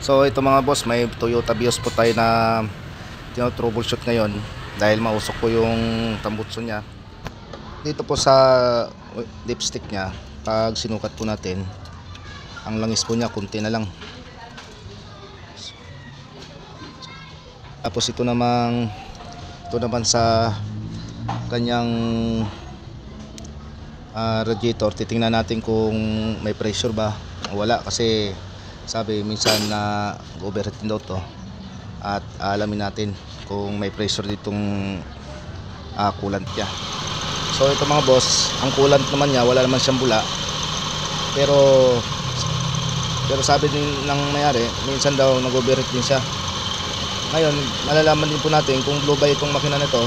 So ito mga boss, may Toyota Vios po tayo na troubleshoot ngayon dahil mausok po yung tambutso niya. Dito po sa dipstick niya, pag sinukat po natin, ang langis po niya kunti na lang. Tapos ito naman sa kanyang radiator, titingnan natin kung may pressure ba. Wala, kasi sabi minsan na overheat daw to, at alamin natin kung may pressure ditong coolant niya. So ito mga boss, ang coolant naman niya wala naman siyang bula, pero sabi din ng mayari minsan daw nag-overheat din siya. Ngayon malalaman din po natin kung blue by itong makina nito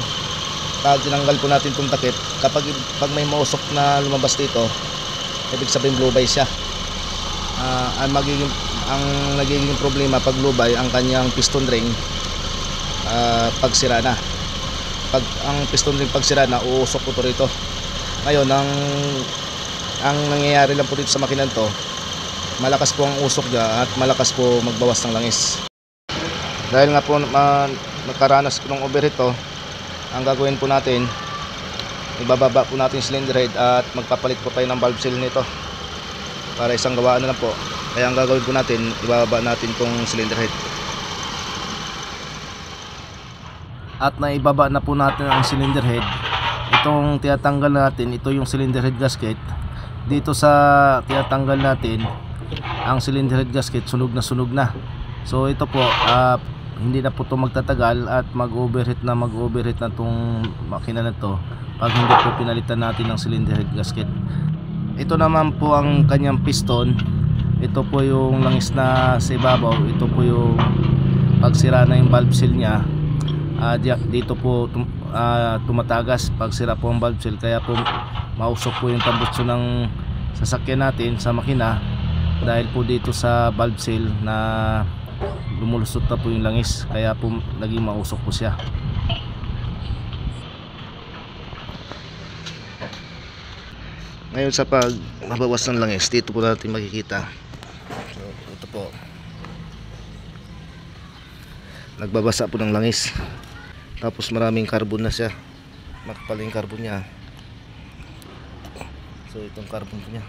pag tinanggal po natin itong takip. Pag may mausok na lumabas dito, ibig sabihin blue by siya. Ang nagiging problema pag lubay ang kanyang piston ring pag sira na. Pag ang piston ring pag sira na, uusok po ito rito. Ngayon ang nangyayari lang po dito sa makina to, malakas po ang usok niya at malakas po magbawas ng langis. Dahil nga po nakaranas ko ng overheat to, ang gagawin po natin, ibababa po natin cylinder head at magpapalit po tayo ng valve seal nito para isang gawaan na lang po. Kaya ang gagawin po natin, ibababa natin tong cylinder head. At naibaba na po natin ang cylinder head. Itong tinatanggal natin, ito yung cylinder head gasket. Dito sa tinatanggal natin, ang cylinder head gasket sunog na. So ito po, hindi na po ito magtatagal at mag-overheat na tong makina na to pag hindi po pinalitan natin ng cylinder head gasket. Ito naman po ang kanyang piston. Ito po yung langis na sa ibabaw. Ito po yung pagsira na yung valve seal niya. Dito po tumatagas pag sira po ang valve seal, kaya po mausok po yung tambutso ng sasakyan natin sa makina dahil po dito sa valve seal na lumulusot na po yung langis, kaya po naging mausok po siya. Ngayon sa pag mabawas ng langis, dito po natin makikita. So ito po, nagbabasa po ng langis, tapos maraming carbon na siya, makapal yung carbon niya. So itong carbon niya,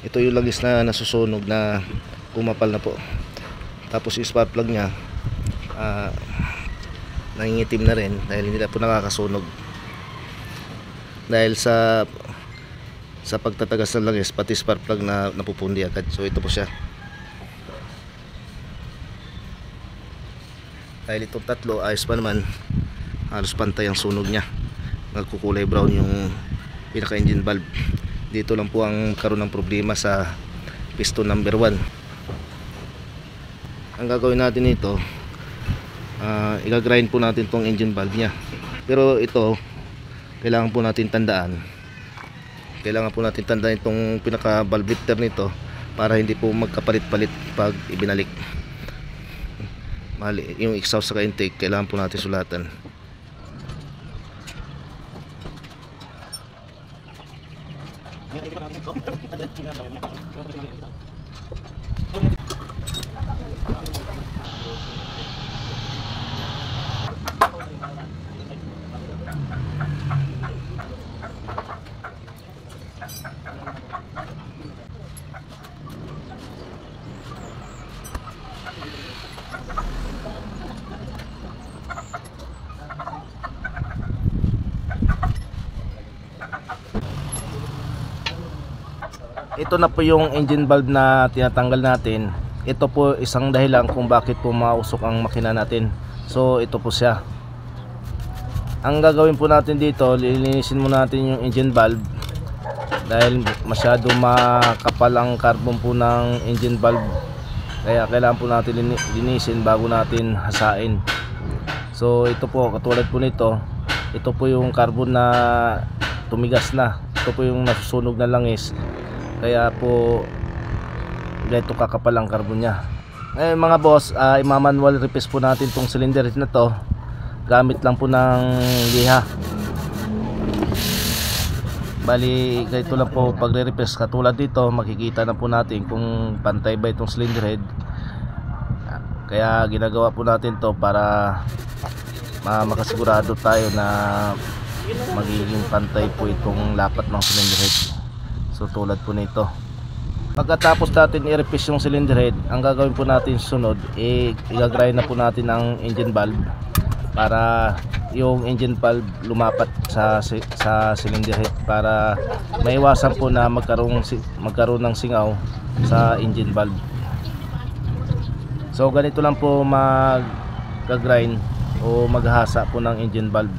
ito yung langis na nasusunog na kumapal na po. Tapos yung spark plug niya nangingitim na rin dahil hindi na po nakakasunog dahil sa pagtatagas ng langis, pati spark plug na napupundi agad. So ito po siya. Dahil itong tatlo ayos pa naman, halos pantay ang sunog niya, nagkukulay brown yung pinaka engine valve. Dito lang po ang karoon ng problema sa piston number 1. Ang gagawin natin ito, i-grind po natin tong engine valve nya. Pero ito kailangan po natin tandaan itong pinaka valve lifter nito para hindi po magkapalit-palit pag ibinalik. Mali yung exhaust sa intake, kailangan po natin sulatan. Ito na po yung engine valve na tinatanggal natin. Ito po isang dahilan kung bakit po mausok ang makina natin. So ito po siya. Ang gagawin po natin dito, lilinisin muna natin yung engine valve dahil masyado makapal ang carbon po ng engine valve, kaya kailangan po natin linisin bago natin hasain. So ito po, katulad po nito, ito po yung carbon na tumigas na. Ito po yung nasusunog na langis, kaya po ganito kakapal ang carbon nya. Ngayon mga boss, i-manual replace po natin tong cylinder na to gamit lang po ng liha. Bali ganito lang po pagre-replace. Katulad dito makikita na po natin kung pantay ba itong cylinder head. Kaya ginagawa po natin to para makasigurado tayo na magiging pantay po itong lapat ng cylinder head. So tulad po nito, pagkatapos natin i-replace yung cylinder head, ang gagawin po natin sunod, i-grind na po natin ang engine valve para yung engine valve lumapat sa cylinder head, para maiwasan po na magkaroon ng singaw sa engine valve. So ganito lang po mag-grind o maghasa po ng engine valve.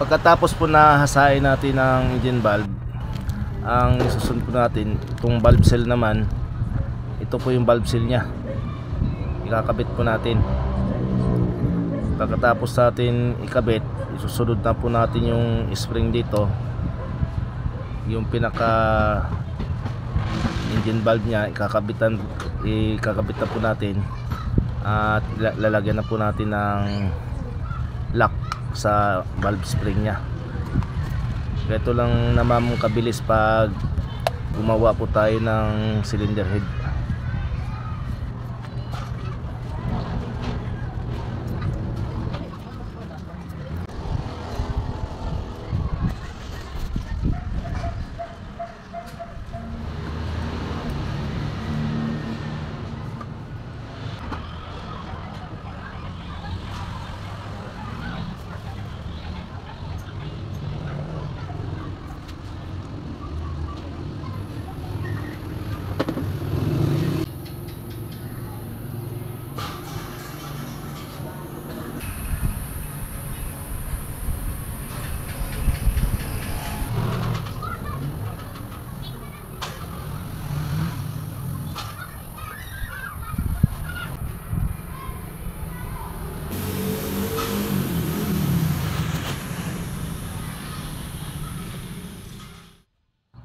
Pagkatapos po na hasain natin ang engine valve, ang isusunod po natin itong valve seal naman. Ito po yung valve seal nya, ikakabit po natin. Pagkatapos natin ikabit, isusunod na po natin yung spring dito, yung pinaka engine valve nya, ikakabit na po natin at lalagyan na po natin ng lock sa valve spring nya. Ito lang naman kabilis pag gumawa po tayo ng cylinder head.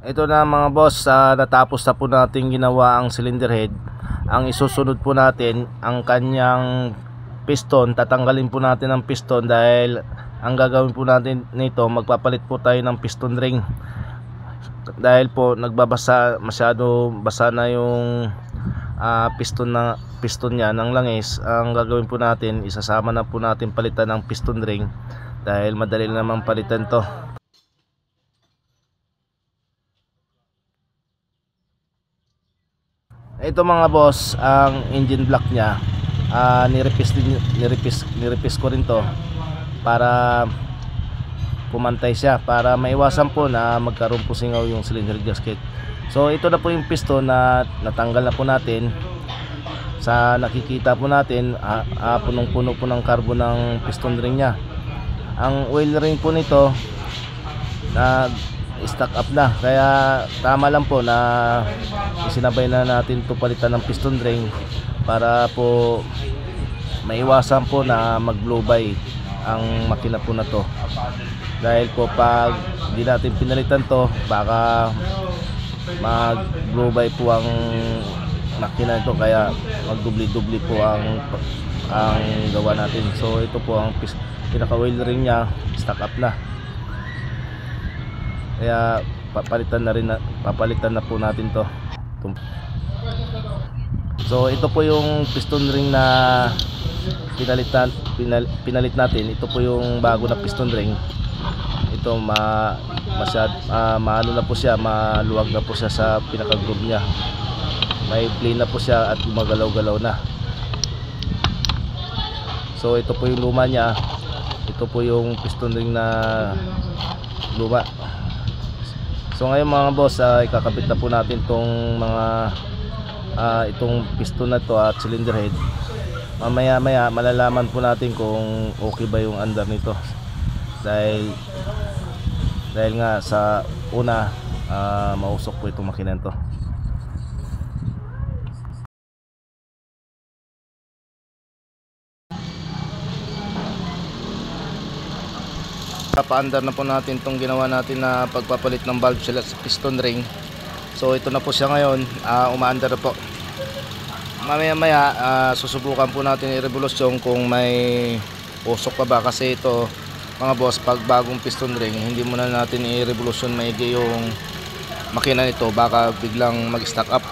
Ito na mga boss, natapos na po natin ginawa ang cylinder head. Ang isusunod po natin ang kanyang piston. Tatanggalin po natin ang piston dahil ang gagawin po natin nito, magpapalit po tayo ng piston ring. Dahil po masyado basa na yung piston niya ng langis. Ang gagawin po natin, isasama na po natin palitan ng piston ring dahil madali naman palitan to. Ito mga boss, ang engine block nya, nirepis ko rin to para pumantay siya, para maiwasan po na magkaroon po singaw yung cylinder gasket. So ito na po yung piston na natanggal na po natin. Sa nakikita po natin, punong-puno po ng carbon ng piston ring nya. Ang oil ring po nito na stock up na, kaya tama lang po na isinabay na natin ito palitan ng piston ring para po maiwasan po na mag blow by ang makina po na to. Dahil po pag di natin pinalitan to, baka mag blow by po ang makina ito, kaya mag dubli po ang gawa natin. So ito po ang pinaka oil ring nya, stock up na. Kaya papalitan na po natin to. So ito po yung piston ring na pinalit natin. Ito po yung bago na piston ring. Ito maano na po siya, maluwag na po siya sa pinaka groove niya. May plane na po siya at gumagalaw-galaw na. So ito po yung luma niya. Ito po yung piston ring na luma. So ngayon mga boss, ikakabit na po natin itong itong piston na to at cylinder head. Mamaya malalaman po natin kung okay ba yung andar nito. Dahil nga sa una, mausok po itong makina to. Pa-under na po natin itong ginawa natin na pagpapalit ng valve sa piston ring. So ito na po siya ngayon, umaandar na po. Mamaya susubukan po natin i-revolusyon kung may usok pa ba, kasi ito mga boss, pag bagong piston ring hindi muna natin i-revolusyon maigi yung makina nito, baka biglang mag-stack up.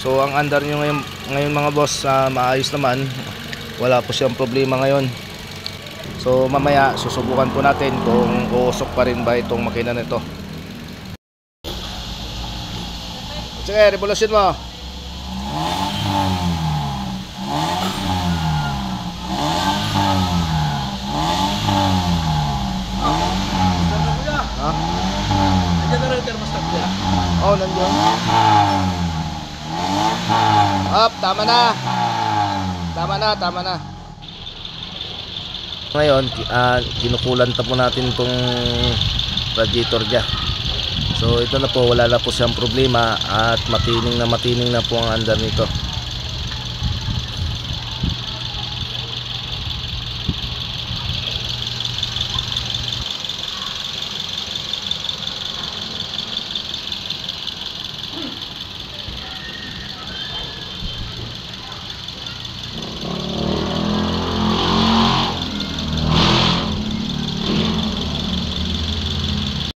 So ang andar nyo ngayon mga boss, maayos naman, wala po siyang problema ngayon. So mamaya susubukan po natin kung uusok pa rin ba itong makina nito. Sige, revolusyon mo. Ha? Nandiyan na rin yung thermostat niya. Oh, nandiyan. Up, tama na. Tama na. Ngayon, kinukulanta po natin itong radiator niya. So ito na po, wala na po siyang problema at matining na po ang andar nito.